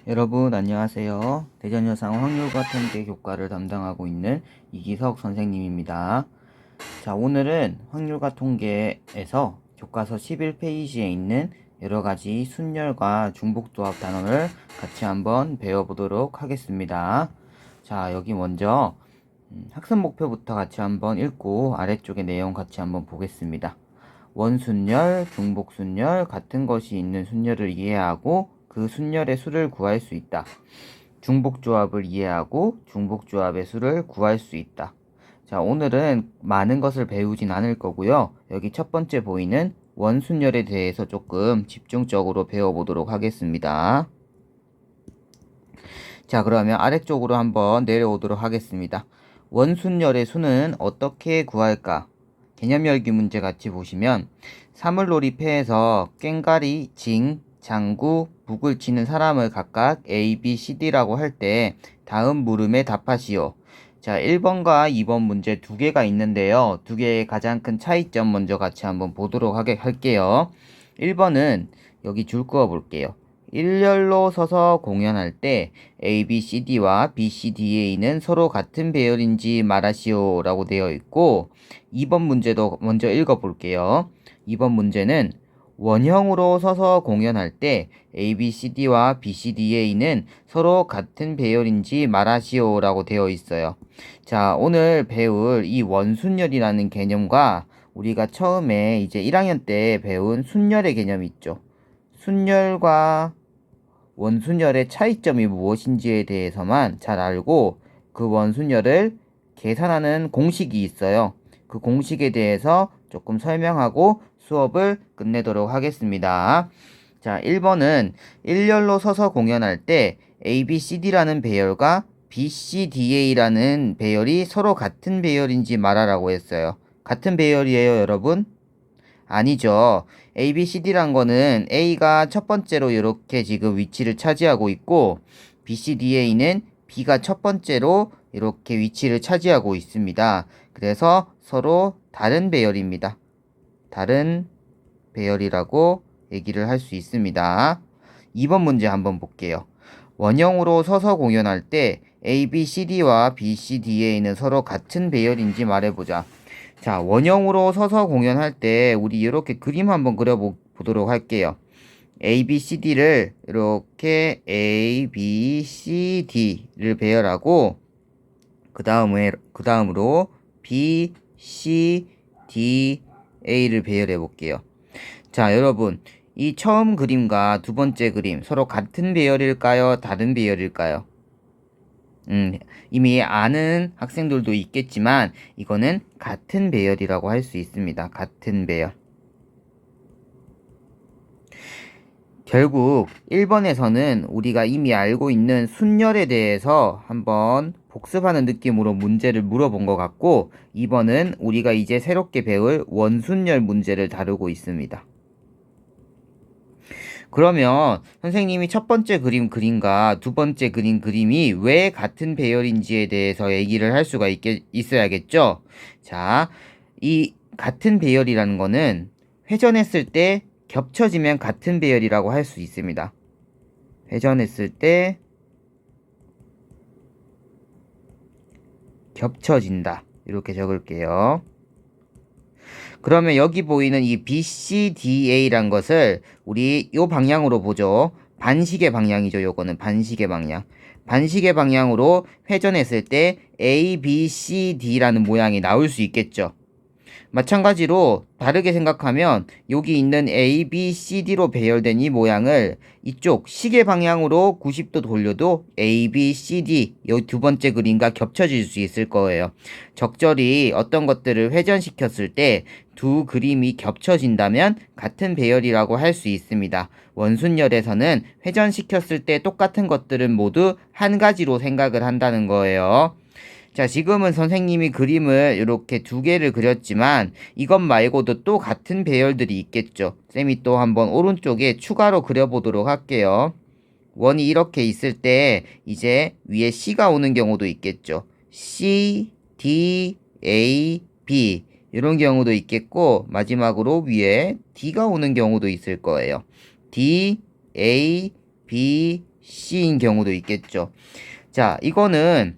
여러분 안녕하세요. 대전여상 확률과 통계 교과를 담당하고 있는 이기석 선생님입니다. 자, 오늘은 확률과 통계에서 교과서 11페이지에 있는 여러가지 순열과 중복조합 단원을 같이 한번 배워보도록 하겠습니다. 자, 여기 먼저 학습 목표부터 같이 한번 읽고 아래쪽의 내용 같이 한번 보겠습니다. 원순열, 중복순열, 같은 것이 있는 순열을 이해하고 그 순열의 수를 구할 수 있다. 중복조합을 이해하고 중복조합의 수를 구할 수 있다. 자, 오늘은 많은 것을 배우진 않을 거고요. 여기 첫 번째 보이는 원순열에 대해서 조금 집중적으로 배워보도록 하겠습니다. 자, 그러면 아래쪽으로 한번 내려오도록 하겠습니다. 원순열의 수는 어떻게 구할까? 개념 열기 문제 같이 보시면 사물놀이 패에서 꽹가리, 징, 장구, 북을 치는 사람을 각각 A, B, C, D라고 할 때 다음 물음에 답하시오. 자, 1번과 2번 문제 두 개가 있는데요. 두 개의 가장 큰 차이점 먼저 같이 한번 보도록 할게요. 1번은 여기 줄 그어 볼게요. 일렬로 서서 공연할 때 A, B, C, D와 B, C, DA는 서로 같은 배열인지 말하시오 라고 되어 있고 2번 문제도 먼저 읽어볼게요. 2번 문제는 원형으로 서서 공연할 때 A, B, C, D와 B, C, DA는 서로 같은 배열인지 말하시오 라고 되어 있어요. 자, 오늘 배울 이 원순열이라는 개념과 우리가 처음에 이제 1학년 때 배운 순열의 개념 있죠. 순열과 원순열의 차이점이 무엇인지에 대해서만 잘 알고 그 원순열을 계산하는 공식이 있어요. 그 공식에 대해서 조금 설명하고 수업을 끝내도록 하겠습니다. 자, 1번은 일렬로 서서 공연할 때 ABCD라는 배열과 BCDA라는 배열이 서로 같은 배열인지 말하라고 했어요. 같은 배열이에요, 여러분? 아니죠. A, B, C, D란 거는 A가 첫 번째로 이렇게 지금 위치를 차지하고 있고 B, C, D, A는 B가 첫 번째로 이렇게 위치를 차지하고 있습니다. 그래서 서로 다른 배열입니다. 다른 배열이라고 얘기를 할 수 있습니다. 2번 문제 한번 볼게요. 원형으로 서서 공연할 때 A, B, C, D와 B, C, D, A는 서로 같은 배열인지 말해보자. 자, 원형으로 서서 공연할 때 우리 이렇게 그림 한번 그려보도록 할게요. A, B, C, D를 이렇게 A, B, C, D를 배열하고 그 다음으로 B, C, D, A를 배열해 볼게요. 자, 여러분, 이 처음 그림과 두 번째 그림 서로 같은 배열일까요? 다른 배열일까요? 이미 아는 학생들도 있겠지만 이거는 같은 배열이라고 할 수 있습니다. 같은 배열. 결국 1번에서는 우리가 이미 알고 있는 순열에 대해서 한번 복습하는 느낌으로 문제를 물어본 것 같고 2번은 우리가 이제 새롭게 배울 원순열 문제를 다루고 있습니다. 그러면 선생님이 첫 번째 그림과 두 번째 그림이 왜 같은 배열인지에 대해서 얘기를 할 수가 있어야겠죠? 자, 이 같은 배열이라는 거는 회전했을 때 겹쳐지면 같은 배열이라고 할 수 있습니다. 회전했을 때 겹쳐진다. 이렇게 적을게요. 그러면 여기 보이는 이 BCDA란 것을 우리 요 방향으로 보죠. 반시계 방향이죠. 요거는 반시계 방향. 반시계 방향으로 회전했을 때 ABCD라는 모양이 나올 수 있겠죠. 마찬가지로 다르게 생각하면 여기 있는 A, B, C, D로 배열된 이 모양을 이쪽 시계 방향으로 90도 돌려도 A, B, C, D 이 두 번째 그림과 겹쳐질 수 있을 거예요. 적절히 어떤 것들을 회전시켰을 때 두 그림이 겹쳐진다면 같은 배열이라고 할 수 있습니다. 원순열에서는 회전시켰을 때 똑같은 것들은 모두 한 가지로 생각을 한다는 거예요. 자, 지금은 선생님이 그림을 이렇게 두 개를 그렸지만 이것 말고도 또 같은 배열들이 있겠죠. 쌤이 또 한번 오른쪽에 추가로 그려보도록 할게요. 원이 이렇게 있을 때 이제 위에 C가 오는 경우도 있겠죠. C, D, A, B 이런 경우도 있겠고 마지막으로 위에 D가 오는 경우도 있을 거예요. D, A, B, C인 경우도 있겠죠. 자, 이거는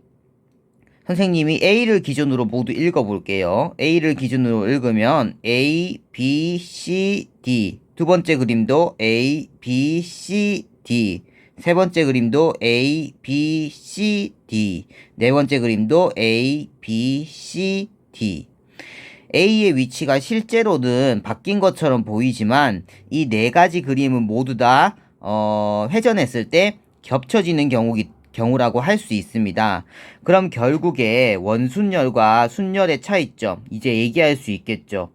선생님이 A를 기준으로 모두 읽어볼게요. A를 기준으로 읽으면 A, B, C, D. 두 번째 그림도 A, B, C, D. 세 번째 그림도 A, B, C, D. 네 번째 그림도 A, B, C, D. A의 위치가 실제로는 바뀐 것처럼 보이지만 이 네 가지 그림은 모두 다 회전했을 때 겹쳐지는 경우라고 할 수 있습니다. 그럼 결국에 원순열과 순열의 차이점 이제 얘기할 수 있겠죠.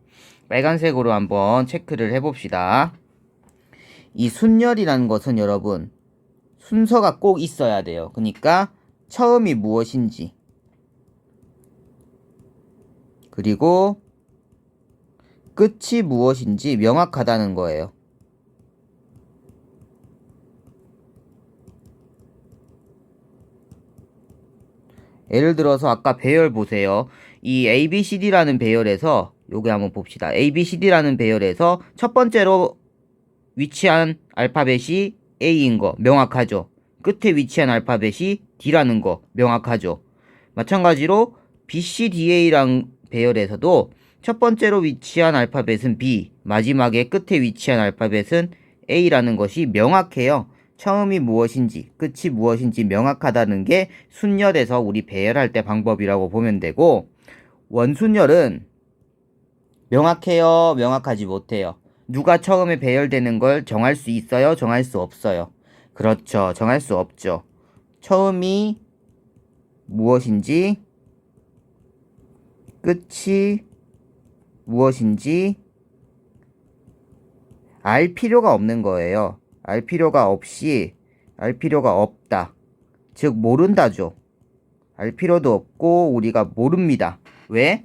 빨간색으로 한번 체크를 해봅시다. 이 순열이라는 것은 여러분 순서가 꼭 있어야 돼요. 그러니까 처음이 무엇인지 그리고 끝이 무엇인지 명확하다는 거예요. 예를 들어서 아까 배열 보세요. 이 ABCD라는 배열에서 요게 한번 봅시다. ABCD라는 배열에서 첫 번째로 위치한 알파벳이 A인 거 명확하죠. 끝에 위치한 알파벳이 D라는 거 명확하죠. 마찬가지로 BCDA랑 배열에서도 첫 번째로 위치한 알파벳은 B, 마지막에 끝에 위치한 알파벳은 A라는 것이 명확해요. 처음이 무엇인지 끝이 무엇인지 명확하다는 게 순열에서 우리 배열할 때 방법이라고 보면 되고, 원순열은 명확해요, 명확하지 못해요. 누가 처음에 배열되는 걸 정할 수 있어요, 정할 수 없어요? 그렇죠, 정할 수 없죠. 처음이 무엇인지 끝이 무엇인지 알 필요가 없는 거예요. 알 필요가 없다. 즉 모른다죠. 알 필요도 없고 우리가 모릅니다. 왜?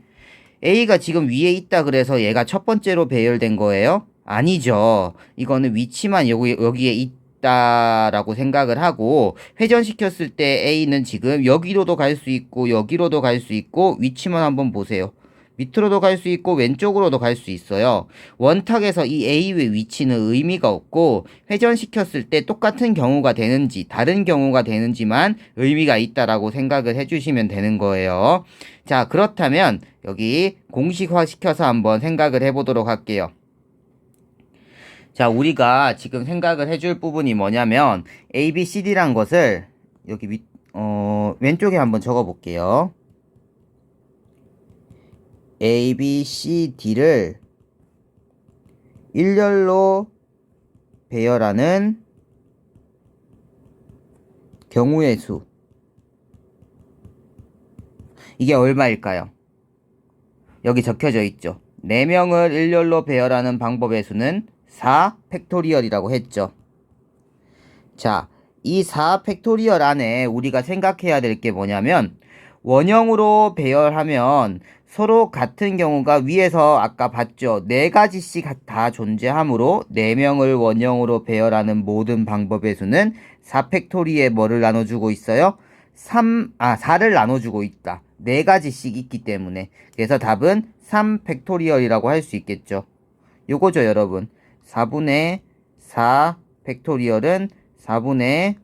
A가 지금 위에 있다 그래서 얘가 첫 번째로 배열된 거예요? 아니죠. 이거는 위치만 여기에 있다라고 생각을 하고 회전시켰을 때 A는 지금 여기로도 갈 수 있고 여기로도 갈 수 있고 위치만 한번 보세요. 밑으로도 갈 수 있고 왼쪽으로도 갈 수 있어요. 원탁에서 이 A의 위치는 의미가 없고 회전시켰을 때 똑같은 경우가 되는지 다른 경우가 되는지만 의미가 있다라고 생각을 해주시면 되는 거예요. 자, 그렇다면 여기 공식화 시켜서 한번 생각을 해보도록 할게요. 자, 우리가 지금 생각을 해줄 부분이 뭐냐면 A, B, C, D란 것을 여기 왼쪽에 한번 적어볼게요. A, B, C, D를 일렬로 배열하는 경우의 수. 이게 얼마일까요? 여기 적혀져 있죠. 4명을 일렬로 배열하는 방법의 수는 4 팩토리얼이라고 했죠. 자, 이 4 팩토리얼 안에 우리가 생각해야 될 게 뭐냐면 원형으로 배열하면 서로 같은 경우가 위에서 아까 봤죠. 4가지씩 다 존재하므로 4명을 원형으로 배열하는 모든 방법의 수는 4팩토리에 뭐를 나눠주고 있어요? 4를 나눠주고 있다. 4가지씩 있기 때문에. 그래서 답은 3팩토리얼이라고 할 수 있겠죠. 요거죠, 여러분. 4분의 4 팩토리얼은 4분의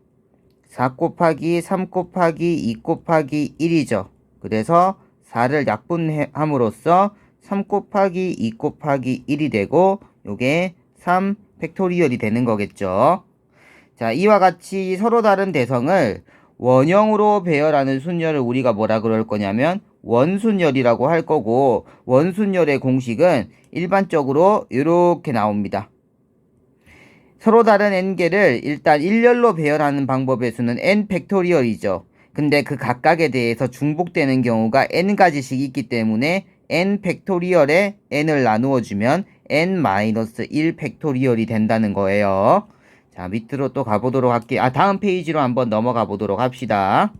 4 곱하기 3 곱하기 2 곱하기 1이죠. 그래서 4를 약분함으로써 3 곱하기 2 곱하기 1이 되고 요게 3 팩토리얼이 되는 거겠죠. 자, 이와 같이 서로 다른 대성을 원형으로 배열하는 순열을 우리가 뭐라 그럴 거냐면 원순열이라고 할 거고, 원순열의 공식은 일반적으로 이렇게 나옵니다. 서로 다른 n개를 일단 일렬로 배열하는 방법의 수는 n 팩토리얼이죠. 근데 그 각각에 대해서 중복되는 경우가 n가지씩 있기 때문에 n 팩토리얼에 n을 나누어 주면 n-1 팩토리얼이 된다는 거예요. 자, 밑으로 또 가보도록 할게요. 다음 페이지로 한번 넘어가 보도록 합시다.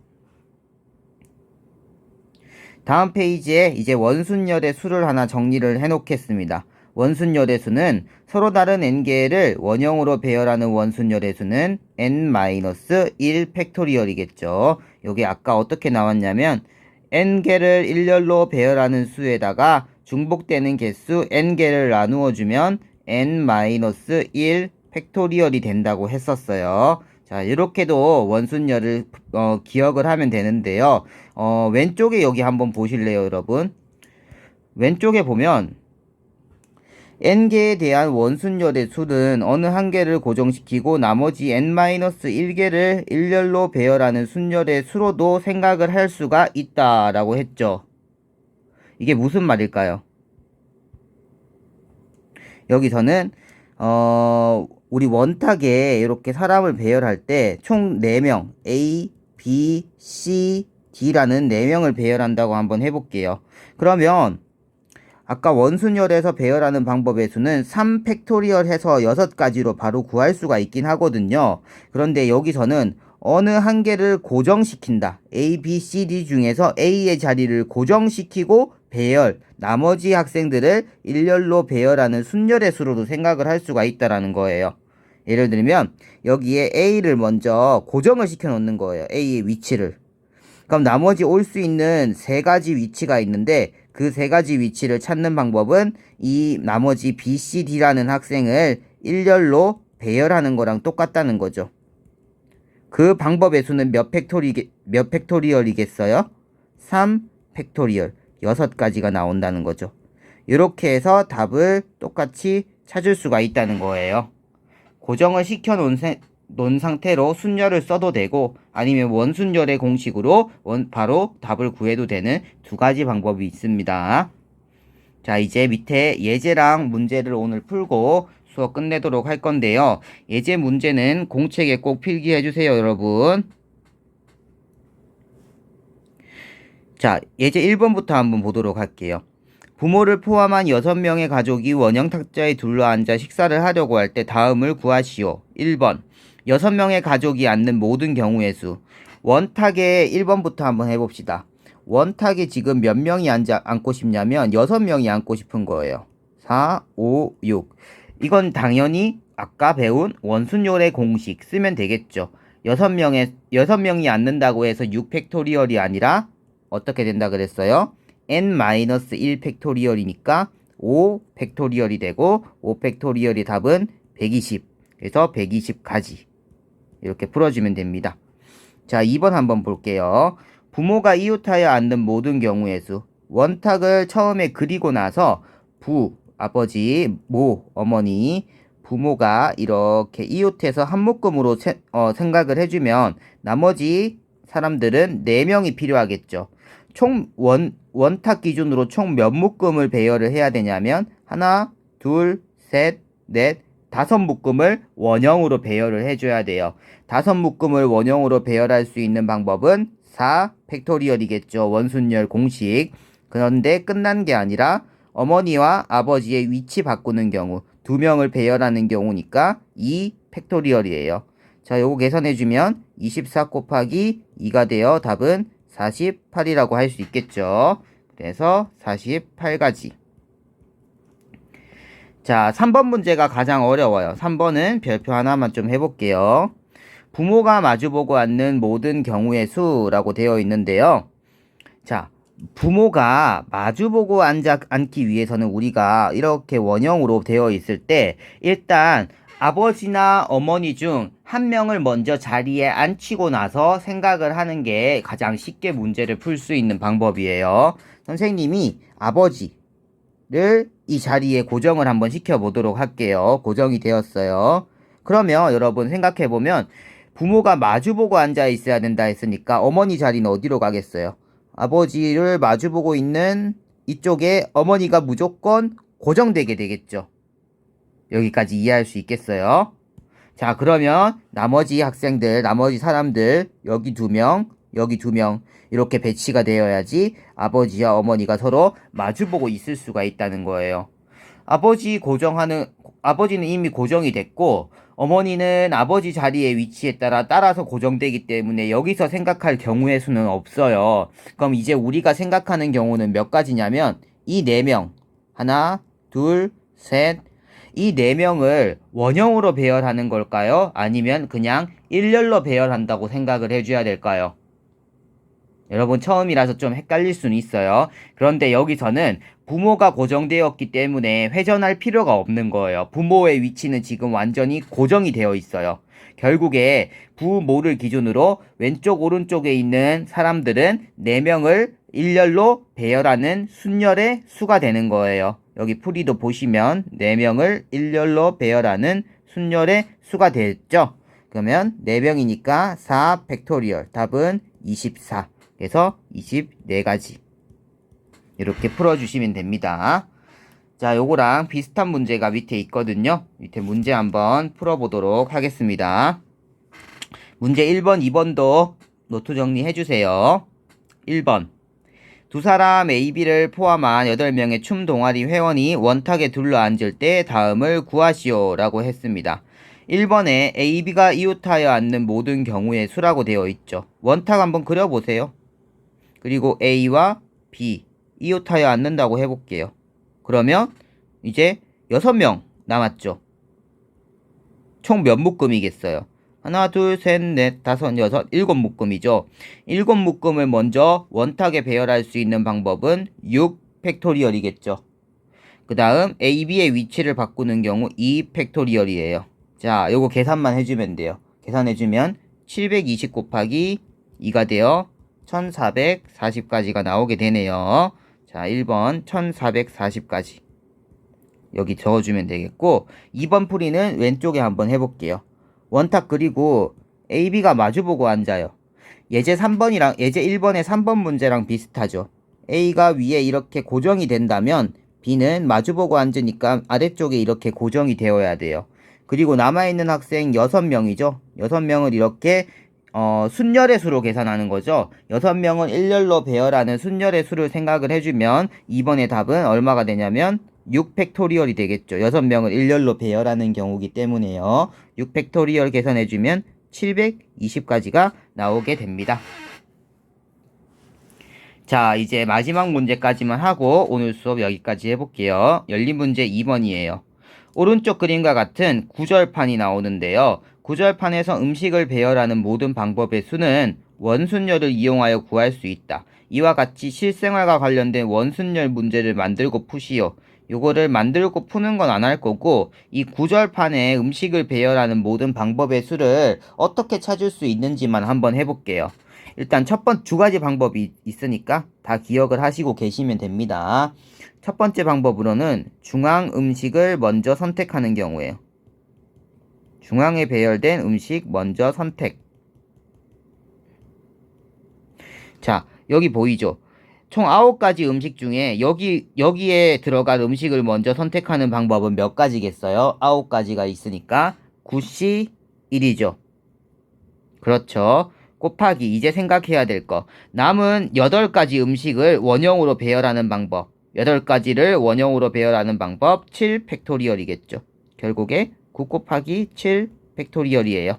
다음 페이지에 이제 원순열의 수를 하나 정리를 해 놓겠습니다. 원순열의 수는 서로 다른 n개를 원형으로 배열하는 원순열의 수는 n-1 팩토리얼이겠죠. 여기 아까 어떻게 나왔냐면 n개를 일렬로 배열하는 수에다가 중복되는 개수 n개를 나누어 주면 n-1 팩토리얼이 된다고 했었어요. 자, 이렇게도 원순열을 기억을 하면 되는데요. 왼쪽에 여기 한번 보실래요, 여러분? 왼쪽에 보면 n개에 대한 원순열의 수는 어느 한 개를 고정시키고 나머지 n-1개를 일렬로 배열하는 순열의 수로도 생각을 할 수가 있다라고 했죠. 이게 무슨 말일까요? 여기서는 우리 원탁에 이렇게 사람을 배열할 때 총 4명 A, B, C, D라는 4명을 배열한다고 한번 해볼게요. 그러면 아까 원순열에서 배열하는 방법의 수는 3팩토리얼 해서 6가지로 바로 구할 수가 있긴 하거든요. 그런데 여기서는 어느 한 개를 고정시킨다. A, B, C, D 중에서 A의 자리를 고정시키고 배열, 나머지 학생들을 일렬로 배열하는 순열의 수로도 생각을 할 수가 있다라는 거예요. 예를 들면 여기에 A를 먼저 고정을 시켜 놓는 거예요. A의 위치를. 그럼 나머지 올 수 있는 3가지 위치가 있는데 그 3가지 위치를 찾는 방법은 이 나머지 B, C, D라는 학생을 일렬로 배열하는 거랑 똑같다는 거죠. 그 방법의 수는 몇 팩토리얼이겠어요? 3팩토리얼. 6가지가 나온다는 거죠. 이렇게 해서 답을 똑같이 찾을 수가 있다는 거예요. 고정을 시켜 놓은 상태로 순열을 써도 되고 아니면 원순열의 공식으로 바로 답을 구해도 되는 2가지 방법이 있습니다. 자, 이제 밑에 예제랑 문제를 오늘 풀고 수업 끝내도록 할 건데요. 예제 문제는 공책에 꼭 필기해 주세요, 여러분. 자, 예제 1번부터 한번 보도록 할게요. 부모를 포함한 6명의 가족이 원형 탁자에 둘러앉아 식사를 하려고 할 때 다음을 구하시오. 1번 6명의 가족이 앉는 모든 경우의 수. 원탁에 1번부터 한번 해봅시다. 원탁에 지금 몇 명이 앉고 싶냐면 6명이 앉고 싶은 거예요. 4, 5, 6. 이건 당연히 아까 배운 원순열의 공식 쓰면 되겠죠. 6명이 앉는다고 해서 6팩토리얼이 아니라 어떻게 된다 그랬어요? n-1 팩토리얼이니까 5 팩토리얼이 되고 5 팩토리얼의 답은 120. 그래서 120가지. 이렇게 풀어주면 됩니다. 자, 2번 한번 볼게요. 부모가 이웃하여 앉는 모든 경우의 수. 원탁을 처음에 그리고 나서 아버지, 어머니, 부모가 이렇게 이웃해서 한 묶음으로 생각을 해주면 나머지 사람들은 4명이 필요하겠죠. 총 원탁 기준으로 총 몇 묶음을 배열을 해야 되냐면 하나, 둘, 셋, 넷, 5묶음을 원형으로 배열을 해줘야 돼요. 5묶음을 원형으로 배열할 수 있는 방법은 4 팩토리얼이겠죠. 원순열 공식. 그런데 끝난 게 아니라 어머니와 아버지의 위치 바꾸는 경우 2명을 배열하는 경우니까 2 팩토리얼이에요. 자, 요거 계산해주면 24 곱하기 2가 되어 답은 48이라고 할 수 있겠죠. 그래서 48가지. 자, 3번 문제가 가장 어려워요. 3번은 별표 하나만 좀 해볼게요. 부모가 마주보고 앉는 모든 경우의 수라고 되어 있는데요. 자, 부모가 마주보고 앉기 위해서는 우리가 이렇게 원형으로 되어 있을 때 일단 아버지나 어머니 중 한 명을 먼저 자리에 앉히고 나서 생각을 하는 게 가장 쉽게 문제를 풀 수 있는 방법이에요. 선생님이 아버지를 이 자리에 고정을 한번 시켜보도록 할게요. 고정이 되었어요. 그러면 여러분 생각해보면 부모가 마주보고 앉아 있어야 된다 했으니까 어머니 자리는 어디로 가겠어요? 아버지를 마주보고 있는 이쪽에 어머니가 무조건 고정되게 되겠죠. 여기까지 이해할 수 있겠어요? 자, 그러면 나머지 학생들, 나머지 사람들 여기 2명, 여기 2명 이렇게 배치가 되어야지 아버지와 어머니가 서로 마주보고 있을 수가 있다는 거예요. 아버지는 이미 고정이 됐고 어머니는 아버지 자리의 위치에 따라서 고정되기 때문에 여기서 생각할 경우의 수는 없어요. 그럼 이제 우리가 생각하는 경우는 몇 가지냐면 이 4명, 하나, 둘, 셋, 이 4명을 원형으로 배열하는 걸까요? 아니면 그냥 일렬로 배열한다고 생각을 해줘야 될까요? 여러분 처음이라서 좀 헷갈릴 수는 있어요. 그런데 여기서는 부모가 고정되었기 때문에 회전할 필요가 없는 거예요. 부모의 위치는 지금 완전히 고정이 되어 있어요. 결국에 부모를 기준으로 왼쪽 오른쪽에 있는 사람들은 4명을 일렬로 배열하는 순열의 수가 되는 거예요. 여기 풀이도 보시면 4명을 일렬로 배열하는 순열의 수가 됐죠. 그러면 4명이니까 4 팩토리얼 답은 24. 그래서 24가지 이렇게 풀어주시면 됩니다. 자, 요거랑 비슷한 문제가 밑에 있거든요. 밑에 문제 한번 풀어보도록 하겠습니다. 문제 1번, 2번도 노트 정리해주세요. 1번 두 사람 A, B를 포함한 8명의 춤 동아리 회원이 원탁에 둘러앉을 때 다음을 구하시오 라고 했습니다. 1번에 A, B가 이웃하여 앉는 모든 경우의 수라고 되어 있죠. 원탁 한번 그려보세요. 그리고 A와 B 이웃하여 앉는다고 해볼게요. 그러면 이제 6명 남았죠. 총 몇 묶음이겠어요? 하나, 둘, 셋, 넷, 다섯, 여섯, 7묶음이죠. 7묶음을 먼저 원탁에 배열할 수 있는 방법은 6 팩토리얼이겠죠. 그 다음 A, B의 위치를 바꾸는 경우 2 팩토리얼이에요. 자, 요거 계산만 해주면 돼요. 계산해주면 720 곱하기 2가 되어 1440까지가 나오게 되네요. 자, 1번 1440까지 여기 적어주면 되겠고 2번 풀이는 왼쪽에 한번 해볼게요. 원탁 그리고 A, B가 마주보고 앉아요. 예제 1번의 3번 문제랑 비슷하죠. A가 위에 이렇게 고정이 된다면 B는 마주보고 앉으니까 아래쪽에 이렇게 고정이 되어야 돼요. 그리고 남아있는 학생 6명이죠. 6명을 이렇게 순열의 수로 계산하는 거죠. 6명은 일렬로 배열하는 순열의 수를 생각을 해주면 2번의 답은 얼마가 되냐면 6 팩토리얼이 되겠죠. 6명을 일렬로 배열하는 경우기 때문에요. 6 팩토리얼 계산해주면 720까지가 나오게 됩니다. 자, 이제 마지막 문제까지만 하고 오늘 수업 여기까지 해볼게요. 열린 문제 2번이에요. 오른쪽 그림과 같은 구절판이 나오는데요. 구절판에서 음식을 배열하는 모든 방법의 수는 원순열을 이용하여 구할 수 있다. 이와 같이 실생활과 관련된 원순열 문제를 만들고 푸시오. 요거를 만들고 푸는 건 안 할 거고 이 구절판에 음식을 배열하는 모든 방법의 수를 어떻게 찾을 수 있는지만 한번 해볼게요. 일단 두 가지 방법이 있으니까 다 기억을 하시고 계시면 됩니다. 첫 번째 방법으로는 중앙 음식을 먼저 선택하는 경우에요. 중앙에 배열된 음식 먼저 선택. 자, 여기 보이죠? 총 9가지 음식 중에 여기에 들어갈 음식을 먼저 선택하는 방법은 몇 가지겠어요? 9가지가 있으니까 9시 1이죠. 그렇죠. 곱하기 이제 생각해야 될 거. 남은 8가지 음식을 원형으로 배열하는 방법. 8가지를 원형으로 배열하는 방법 7 팩토리얼이겠죠. 결국에 9 곱하기 7 팩토리얼이에요.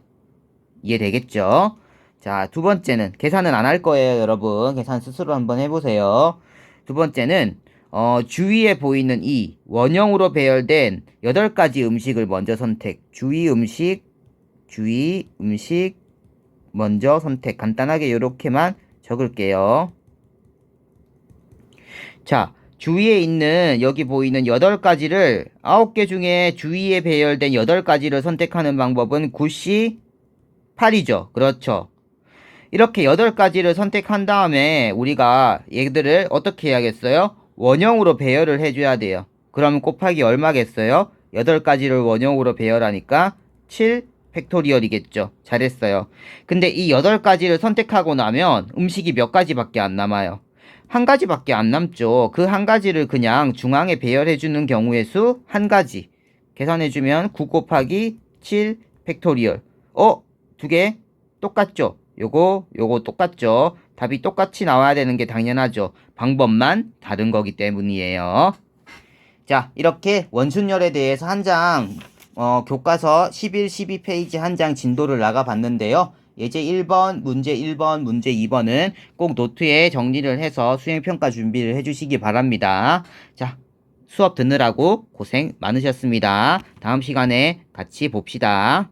이해되겠죠? 자, 두 번째는 계산은 안 할 거예요, 여러분. 계산 스스로 한번 해보세요. 두 번째는 주위에 보이는 이 원형으로 배열된 8가지 음식을 먼저 선택. 주위 음식 먼저 선택. 간단하게 이렇게만 적을게요. 자, 주위에 있는 여기 보이는 8가지를 9개 중에 주위에 배열된 8가지를 선택하는 방법은 9시 8이죠. 그렇죠. 이렇게 8가지를 선택한 다음에 우리가 얘들을 어떻게 해야겠어요? 원형으로 배열을 해줘야 돼요. 그러면 곱하기 얼마겠어요? 8가지를 원형으로 배열하니까 7 팩토리얼이겠죠. 잘했어요. 근데 이 8가지를 선택하고 나면 음식이 몇 가지밖에 안 남아요. 한 가지밖에 안 남죠. 그 한 가지를 그냥 중앙에 배열해주는 경우의 수 한 가지. 계산해주면 9 곱하기 7 팩토리얼. 두 개 똑같죠? 요거 똑같죠? 답이 똑같이 나와야 되는 게 당연하죠. 방법만 다른 거기 때문이에요. 자, 이렇게 원순열에 대해서 한 장, 교과서 11, 12페이지 한 장 진도를 나가봤는데요. 예제 1번, 문제 1번, 문제 2번은 꼭 노트에 정리를 해서 수행평가 준비를 해주시기 바랍니다. 자, 수업 듣느라고 고생 많으셨습니다. 다음 시간에 같이 봅시다.